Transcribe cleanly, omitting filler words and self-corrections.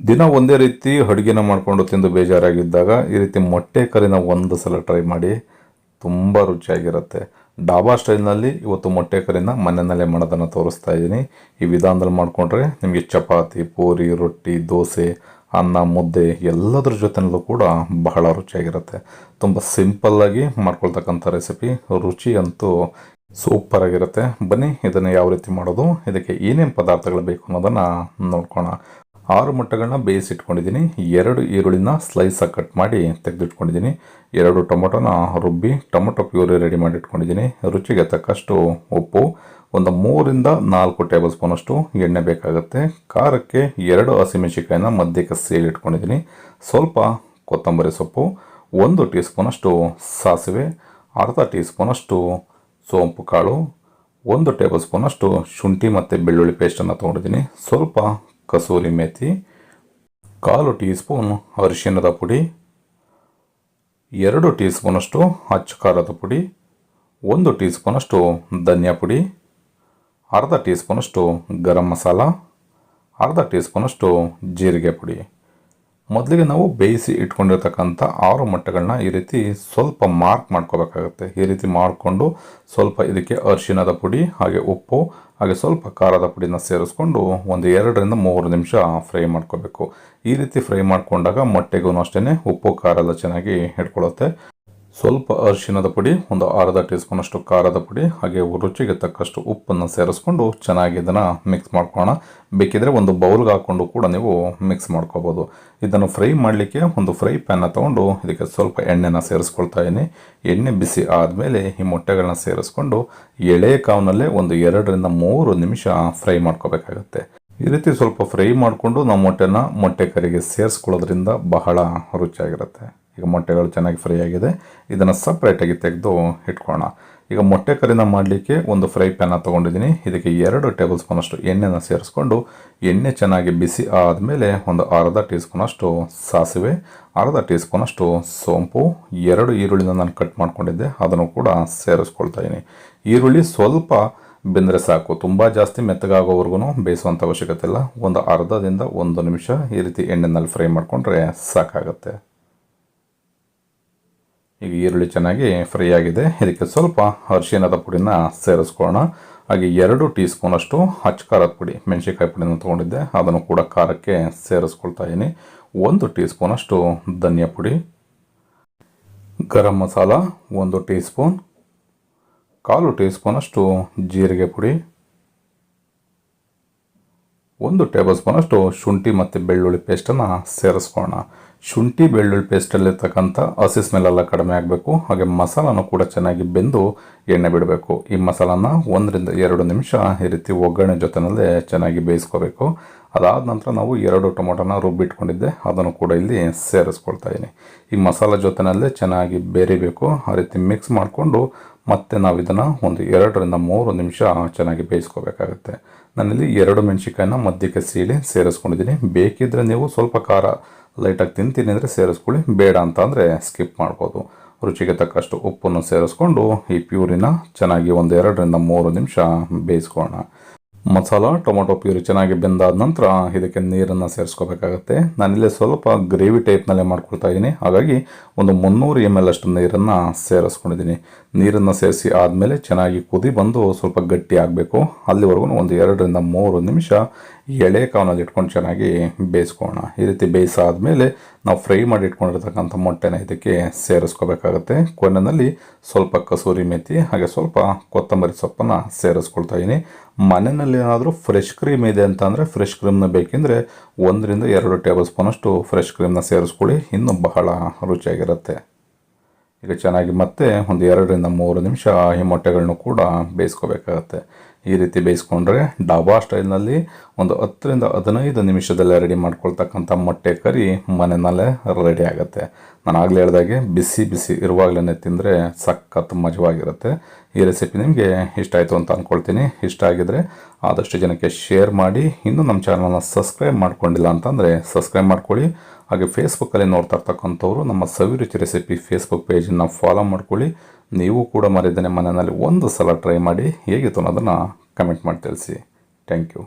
ದಿನ ಒಂದೇ ರೀತಿ ಅಡುಗೆನ ಮಾಡಿಕೊಂಡು ತಿಂದು ಬೇಜಾರಾಗಿದ್ದಾಗ ಈ ರೀತಿ ಮೊಟ್ಟೆ ಕರಿನ ಒಂದು ಸಲ ಟ್ರೈ ಮಾಡಿ. ತುಂಬ ರುಚಿಯಾಗಿರುತ್ತೆ. ಡಾಬಾ ಸ್ಟೈಲ್ನಲ್ಲಿ ಇವತ್ತು ಮೊಟ್ಟೆ ಕರಿನ ಮನೆಯಲ್ಲೇ ಮಾಡೋದನ್ನು ತೋರಿಸ್ತಾ ಇದ್ದೀನಿ. ಈ ವಿಧಾನದಲ್ಲಿ ಮಾಡಿಕೊಂಡ್ರೆ ನಿಮಗೆ ಚಪಾತಿ, ಪೂರಿ, ರೊಟ್ಟಿ, ದೋಸೆ, ಅನ್ನ, ಮುದ್ದೆ ಎಲ್ಲದರ ಜೊತೆನಲ್ಲೂ ಕೂಡ ಬಹಳ ರುಚಿಯಾಗಿರುತ್ತೆ. ತುಂಬ ಸಿಂಪಲ್ಲಾಗಿ ಮಾಡ್ಕೊಳ್ತಕ್ಕಂಥ ರೆಸಿಪಿ. ರುಚಿ ಅಂತೂ ಸೂಪರ್ ಆಗಿರುತ್ತೆ. ಬನ್ನಿ ಇದನ್ನು ಯಾವ ರೀತಿ ಮಾಡೋದು, ಇದಕ್ಕೆ ಏನೇನು ಪದಾರ್ಥಗಳು ಬೇಕು ಅನ್ನೋದನ್ನು ನೋಡ್ಕೋಣ. 6 ಮೊಟ್ಟೆಗಳನ್ನ ಬೇಯಿಸಿಟ್ಕೊಂಡಿದ್ದೀನಿ. 2 ಈರುಳ್ಳಿನ ಸ್ಲೈಸಾಗಿ ಕಟ್ ಮಾಡಿ ತೆಗೆದಿಟ್ಕೊಂಡಿದ್ದೀನಿ. 2 ಟೊಮೊಟೊನ ರುಬ್ಬಿ ಟೊಮೊಟೊ ಪ್ಯೂರಿ ರೆಡಿ ಮಾಡಿ ಇಟ್ಕೊಂಡಿದ್ದೀನಿ. ರುಚಿಗೆ ತಕ್ಕಷ್ಟು ಉಪ್ಪು, ಒಂದು 3ರಿಂದ 4 ಟೇಬಲ್ ಸ್ಪೂನಷ್ಟು ಎಣ್ಣೆ ಬೇಕಾಗುತ್ತೆ. ಖಾರಕ್ಕೆ 2 ಹಸಿಮೆಣಸಿಕಾಯಿನ ಮಧ್ಯಕ್ಕೆ ಸೇರಿ ಇಟ್ಕೊಂಡಿದ್ದೀನಿ. ಸ್ವಲ್ಪ ಕೊತ್ತಂಬರಿ ಸೊಪ್ಪು, 1 ಟೀ ಸ್ಪೂನಷ್ಟು ಸಾಸಿವೆ, ಅರ್ಧ ಟೀ ಸ್ಪೂನಷ್ಟು ಸೋಂಪು ಕಾಳು, 1 ಟೇಬಲ್ ಸ್ಪೂನಷ್ಟು ಶುಂಠಿ ಮತ್ತು ಬೆಳ್ಳುಳ್ಳಿ ಪೇಸ್ಟನ್ನು ತೊಗೊಂಡಿದ್ದೀನಿ. ಸ್ವಲ್ಪ ಕಸೂರಿ ಮೇಥಿ, 1/4 ಟೀ ಸ್ಪೂನ್ ಅರಿಶಿಣದ ಪುಡಿ, 2 ಟೀ ಸ್ಪೂನಷ್ಟು ಅಚ್ಚ ಖಾರದ ಪುಡಿ, 1 ಟೀ ಸ್ಪೂನಷ್ಟು ಧನಿಯಾ ಪುಡಿ, ಅರ್ಧ ಟೀ ಸ್ಪೂನಷ್ಟು ಗರಂ ಮಸಾಲ, ಅರ್ಧ ಟೀ ಸ್ಪೂನಷ್ಟು ಜೀರಿಗೆ ಪುಡಿ. ಮೊದಲಿಗೆ ನಾವು ಬೇಯಿಸಿ ಇಟ್ಕೊಂಡಿರ್ತಕ್ಕಂಥ 6 ಮೊಟ್ಟೆಗಳನ್ನ ಈ ರೀತಿ ಸ್ವಲ್ಪ ಮಾರ್ಕ್ ಮಾಡ್ಕೋಬೇಕಾಗುತ್ತೆ. ಈ ರೀತಿ ಮಾಡಿಕೊಂಡು ಸ್ವಲ್ಪ ಇದಕ್ಕೆ ಅರಿಶಿಣದ ಪುಡಿ, ಹಾಗೆ ಉಪ್ಪು, ಹಾಗೆ ಸ್ವಲ್ಪ ಖಾರದ ಪುಡಿನ ಸೇರಿಸ್ಕೊಂಡು ಒಂದು 2ರಿಂದ 3 ನಿಮಿಷ ಫ್ರೈ ಮಾಡ್ಕೋಬೇಕು. ಈ ರೀತಿ ಫ್ರೈ ಮಾಡಿಕೊಂಡಾಗ ಮೊಟ್ಟೆಗೂ ಅಷ್ಟೇ ಉಪ್ಪು ಖಾರ ಎಲ್ಲ ಚೆನ್ನಾಗಿ ಹಿಡ್ಕೊಳ್ಳುತ್ತೆ. ಸ್ವಲ್ಪ ಅರಿಶಿಣದ ಪುಡಿ, ಒಂದು ಅರ್ಧ ಟೀ ಸ್ಪೂನಷ್ಟು ಖಾರದ ಪುಡಿ, ಹಾಗೆ ರುಚಿಗೆ ತಕ್ಕಷ್ಟು ಉಪ್ಪನ್ನು ಸೇರಿಸ್ಕೊಂಡು ಚೆನ್ನಾಗಿ ಇದನ್ನು ಮಿಕ್ಸ್ ಮಾಡ್ಕೊಳ್ಳೋಣ. ಬೇಕಿದ್ರೆ ಒಂದು ಬೌಲ್ಗೆ ಹಾಕ್ಕೊಂಡು ಕೂಡ ನೀವು ಮಿಕ್ಸ್ ಮಾಡ್ಕೋಬೋದು. ಇದನ್ನು ಫ್ರೈ ಮಾಡಲಿಕ್ಕೆ ಒಂದು ಫ್ರೈ ಪ್ಯಾನ್ನ ತೊಗೊಂಡು ಇದಕ್ಕೆ ಸ್ವಲ್ಪ ಎಣ್ಣೆನ ಸೇರಿಸ್ಕೊಳ್ತಾ ಇದ್ದೀನಿ. ಎಣ್ಣೆ ಬಿಸಿ ಆದಮೇಲೆ ಈ ಮೊಟ್ಟೆಗಳನ್ನ ಸೇರಿಸ್ಕೊಂಡು ಎಳೆ ಕಾವಿನಲ್ಲೇ ಒಂದು 2ರಿಂದ 3 ನಿಮಿಷ ಫ್ರೈ ಮಾಡ್ಕೋಬೇಕಾಗತ್ತೆ. ಈ ರೀತಿ ಸ್ವಲ್ಪ ಫ್ರೈ ಮಾಡಿಕೊಂಡು ನಾವು ಮೊಟ್ಟೆ ಕರಿಗೆ ಸೇರಿಸ್ಕೊಳ್ಳೋದ್ರಿಂದ ಬಹಳ ರುಚಿಯಾಗಿರುತ್ತೆ. ಈಗ ಮೊಟ್ಟೆಗಳು ಚೆನ್ನಾಗಿ ಫ್ರೈ ಆಗಿದೆ. ಇದನ್ನು ಸಪ್ರೇಟಾಗಿ ತೆಗೆದು ಇಟ್ಕೊಳ್ಳೋಣ. ಈಗ ಮೊಟ್ಟೆ ಕರಿನ ಮಾಡಲಿಕ್ಕೆ ಒಂದು ಫ್ರೈ ಪ್ಯಾನ ತೊಗೊಂಡಿದ್ದೀನಿ. ಇದಕ್ಕೆ 2 ಟೇಬಲ್ ಸ್ಪೂನಷ್ಟು ಎಣ್ಣೆನ ಸೇರಿಸ್ಕೊಂಡು ಎಣ್ಣೆ ಚೆನ್ನಾಗಿ ಬಿಸಿ ಆದಮೇಲೆ ಒಂದು ಅರ್ಧ ಟೀ ಸ್ಪೂನಷ್ಟು ಸಾಸಿವೆ, ಅರ್ಧ ಟೀ ಸ್ಪೂನಷ್ಟು ಸೋಂಪು, 2 ಈರುಳ್ಳಿನ ನಾನು ಕಟ್ ಮಾಡ್ಕೊಂಡಿದ್ದೆ ಅದನ್ನು ಕೂಡ ಸೇರಿಸ್ಕೊಳ್ತಾ ಇದ್ದೀನಿ. ಈರುಳ್ಳಿ ಸ್ವಲ್ಪ ಬೆಂದರೆ ಸಾಕು, ತುಂಬ ಜಾಸ್ತಿ ಮೆತ್ತಗಾಗೋವರೆಗೂ ಬೇಯಿಸುವಂಥ ಅವಶ್ಯಕತೆ ಇಲ್ಲ. ಒಂದು ಅರ್ಧದಿಂದ 1 ನಿಮಿಷ ಈ ರೀತಿ ಎಣ್ಣೆನಲ್ಲಿ ಫ್ರೈ ಮಾಡಿಕೊಂಡ್ರೆ ಸಾಕಾಗುತ್ತೆ. ಈಗ ಈರುಳ್ಳಿ ಚೆನ್ನಾಗಿ ಫ್ರೈ ಆಗಿದೆ. ಇದಕ್ಕೆ ಸ್ವಲ್ಪ ಅರಿಶಿಣದ ಪುಡಿನ ಸೇರಿಸ್ಕೊಳ್ಳೋಣ. ಹಾಗೆ 2 ಟೀ ಸ್ಪೂನಷ್ಟು ಅಚ್ಚ ಖಾರದ ಪುಡಿ, ಮೆಣಸಿನ್ಕಾಯಿ ಪುಡಿನ ತೊಗೊಂಡಿದ್ದೆ ಅದನ್ನು ಕೂಡ ಖಾರಕ್ಕೆ ಸೇರಿಸ್ಕೊಳ್ತಾ ಇದ್ದೀನಿ. 1 ಟೀ ಸ್ಪೂನಷ್ಟು ಧನಿಯಾ ಪುಡಿ, garam masala 1 tea spoon, 1/4 tea ಸ್ಪೂನಷ್ಟು ಜೀರಿಗೆ ಪುಡಿ, 1 ಟೇಬಲ್ ಸ್ಪೂನಷ್ಟು ಶುಂಠಿ ಮತ್ತು ಬೆಳ್ಳುಳ್ಳಿ ಪೇಸ್ಟನ್ನು ಸೇರಿಸ್ಕೊಳ್ಳೋಣ. ಶುಂಠಿ ಬೆಳ್ಳುಳ್ಳಿ ಪೇಸ್ಟಲ್ಲಿರ್ತಕ್ಕಂಥ ಹಸಿ ಸ್ಮೆಲ್ಲೆಲ್ಲ ಕಡಿಮೆ ಆಗಬೇಕು. ಹಾಗೆ ಮಸಾಲನೂ ಕೂಡ ಚೆನ್ನಾಗಿ ಬೆಂದು ಎಣ್ಣೆ ಬಿಡಬೇಕು. ಈ ಮಸಾಲಾನ 1ರಿಂದ 2 ನಿಮಿಷ ಈ ರೀತಿ ಒಗ್ಗರಣೆ ಜೊತೆನಲ್ಲೇ ಚೆನ್ನಾಗಿ ಬೇಯಿಸ್ಕೋಬೇಕು. ಅದಾದ ನಂತರ ನಾವು 2 ಟೊಮೊಟೊನ ರುಬ್ಬಿಟ್ಕೊಂಡಿದ್ದೆ ಅದನ್ನು ಕೂಡ ಇಲ್ಲಿ ಸೇರಿಸ್ಕೊಳ್ತಾ ಇದ್ದೀನಿ. ಈ ಮಸಾಲ ಜೊತೆನಲ್ಲೇ ಚೆನ್ನಾಗಿ ಬೇರಿಬೇಕು. ಆ ರೀತಿ ಮಿಕ್ಸ್ ಮಾಡಿಕೊಂಡು ಮತ್ತೆ ನಾವು ಇದನ್ನು ಒಂದು 2ರಿಂದ 3 ನಿಮಿಷ ಚೆನ್ನಾಗಿ ಬೇಯಿಸ್ಕೋಬೇಕಾಗುತ್ತೆ. ನಾನಿಲ್ಲಿ 2 ಮೆಣಸಿನ್ಕಾಯಿನ ಮಧ್ಯಕ್ಕೆ ಸೀಳಿ ಸೇರಿಸ್ಕೊಂಡಿದ್ದೀನಿ. ಬೇಕಿದ್ದರೆ ನೀವು ಸ್ವಲ್ಪ ಖಾರ ಲೈಟಾಗಿ ತಿಂತೀನಿ ಅಂದರೆ ಸೇರಿಸ್ಕೊಳ್ಳಿ, ಬೇಡ ಅಂತ ಅಂದರೆ ಸ್ಕಿಪ್ ಮಾಡ್ಬೋದು. ರುಚಿಗೆ ತಕ್ಕಷ್ಟು ಉಪ್ಪನ್ನು ಸೇರಿಸ್ಕೊಂಡು ಈ ಪ್ಯೂರಿನ ಚೆನ್ನಾಗಿ ಒಂದು 2ರಿಂದ 3 ನಿಮಿಷ ಬೇಯಿಸ್ಕೊಳ್ಳೋಣ. ಮಸಾಲ ಟೊಮೊಟೊ ಪ್ಯೂರಿ ಚೆನ್ನಾಗಿ ಬೆಂದಾದ ನಂತರ ಇದಕ್ಕೆ ನೀರನ್ನು ಸೇರಿಸ್ಕೋಬೇಕಾಗತ್ತೆ. ನಾನಿಲ್ಲಿ ಸ್ವಲ್ಪ ಗ್ರೇವಿ ಟೈಪ್ನಲ್ಲೇ ಮಾಡ್ಕೊಳ್ತಾ ಇದ್ದೀನಿ. ಹಾಗಾಗಿ ಒಂದು 300 ml ಅಷ್ಟು ನೀರನ್ನು ಸೇರಿಸ್ಕೊಂಡಿದ್ದೀನಿ. ನೀರನ್ನು ಸೇರಿಸಿ ಆದಮೇಲೆ ಚೆನ್ನಾಗಿ ಕುದಿ ಬಂದು ಸ್ವಲ್ಪ ಗಟ್ಟಿ ಆಗಬೇಕು. ಅಲ್ಲಿವರೆಗೂ ಒಂದು 2ರಿಂದ 3 ನಿಮಿಷ ಎಳೆ ಕಾವಿನಲ್ಲಿ ಇಟ್ಕೊಂಡು ಚೆನ್ನಾಗಿ ಬೇಯಿಸ್ಕೊಳ್ಳೋಣ. ಈ ರೀತಿ ಬೇಯಿಸಾದ್ಮೇಲೆ ನಾವು ಫ್ರೈ ಮಾಡಿ ಇಟ್ಕೊಂಡಿರ್ತಕ್ಕಂಥ ಮೊಟ್ಟೆನ ಇದಕ್ಕೆ ಸೇರಿಸ್ಕೋಬೇಕಾಗತ್ತೆ. ಕೊನೆಯಲ್ಲಿ ಸ್ವಲ್ಪ ಕಸೂರಿ ಮೇಥಿ ಹಾಗೆ ಸ್ವಲ್ಪ ಕೊತ್ತಂಬರಿ ಸೊಪ್ಪನ್ನು ಸೇರಿಸ್ಕೊಳ್ತಾ ಇದ್ದೀನಿ. ಮನೆಯಲ್ಲಿ ಏನಾದರೂ ಫ್ರೆಶ್ ಕ್ರೀಮ್ ಇದೆ ಅಂತ ಅಂದರೆ ಫ್ರೆಶ್ ಕ್ರೀಮ್ನ ಬೇಕೆಂದರೆ 1ರಿಂದ 2 ಟೇಬಲ್ ಸ್ಪೂನಷ್ಟು ಫ್ರೆಶ್ ಕ್ರೀಮ್ನ ಸೇರಿಸ್ಕೊಳ್ಳಿ, ಇನ್ನೂ ಬಹಳ ರುಚಿಯಾಗಿರುತ್ತೆ. ಈಗ ಚೆನ್ನಾಗಿ ಮತ್ತೆ ಒಂದು 2ರಿಂದ 3 ನಿಮಿಷ ಈ ಮೊಟ್ಟೆಗಳನ್ನು ಕೂಡ ಬೇಯಿಸ್ಕೋಬೇಕಾಗತ್ತೆ. ಈ ರೀತಿ ಬೇಯಿಸ್ಕೊಂಡ್ರೆ ಡಾಬಾ ಸ್ಟೈಲ್ನಲ್ಲಿ ಒಂದು 10ರಿಂದ 15 ನಿಮಿಷದಲ್ಲೇ ರೆಡಿ ಮಾಡ್ಕೊಳ್ತಕ್ಕಂಥ ಮೊಟ್ಟೆ ಕರಿ ಮನೆಯಲ್ಲೇ ರೆಡಿ ಆಗುತ್ತೆ. ನಾನು ಆಗಲೇ ಹೇಳಿದಾಗೆ ಬಿಸಿ ಬಿಸಿ ಇರುವಾಗಲೇ ತಿಂದರೆ ಸಖತ್ ಮಜವಾಗಿರುತ್ತೆ. ಈ ರೆಸಿಪಿ ನಿಮಗೆ ಇಷ್ಟ ಆಯಿತು ಅಂತ ಅಂದ್ಕೊಳ್ತೀನಿ. ಇಷ್ಟ ಆಗಿದರೆ ಆದಷ್ಟು ಜನಕ್ಕೆ ಶೇರ್ ಮಾಡಿ. ಇನ್ನೂ ನಮ್ಮ ಚಾನಲ್ನ ಸಬ್ಸ್ಕ್ರೈಬ್ ಮಾಡ್ಕೊಂಡಿಲ್ಲ ಅಂತಂದರೆ ಸಬ್ಸ್ಕ್ರೈಬ್ ಮಾಡ್ಕೊಳ್ಳಿ. ಹಾಗೆ ಫೇಸ್ಬುಕ್ಕಲ್ಲಿ ನೋಡ್ತಾ ಇರ್ತಕ್ಕಂಥವ್ರು ನಮ್ಮ ಸವಿರುಚಿ ರೆಸಿಪಿ ಫೇಸ್ಬುಕ್ ಪೇಜನ್ನು ಫಾಲೋ ಮಾಡ್ಕೊಳ್ಳಿ. ನೀವು ಕೂಡ ಮರಿದೇನೆ ಮನೆಯಲ್ಲಿ ಒಂದು ಸಲ ಟ್ರೈ ಮಾಡಿ ಹೇಗಿತ್ತು ಅನ್ನೋದನ್ನು ಕಮೆಂಟ್ ಮಾಡಿ ತಿಳಿಸಿ. Thank you.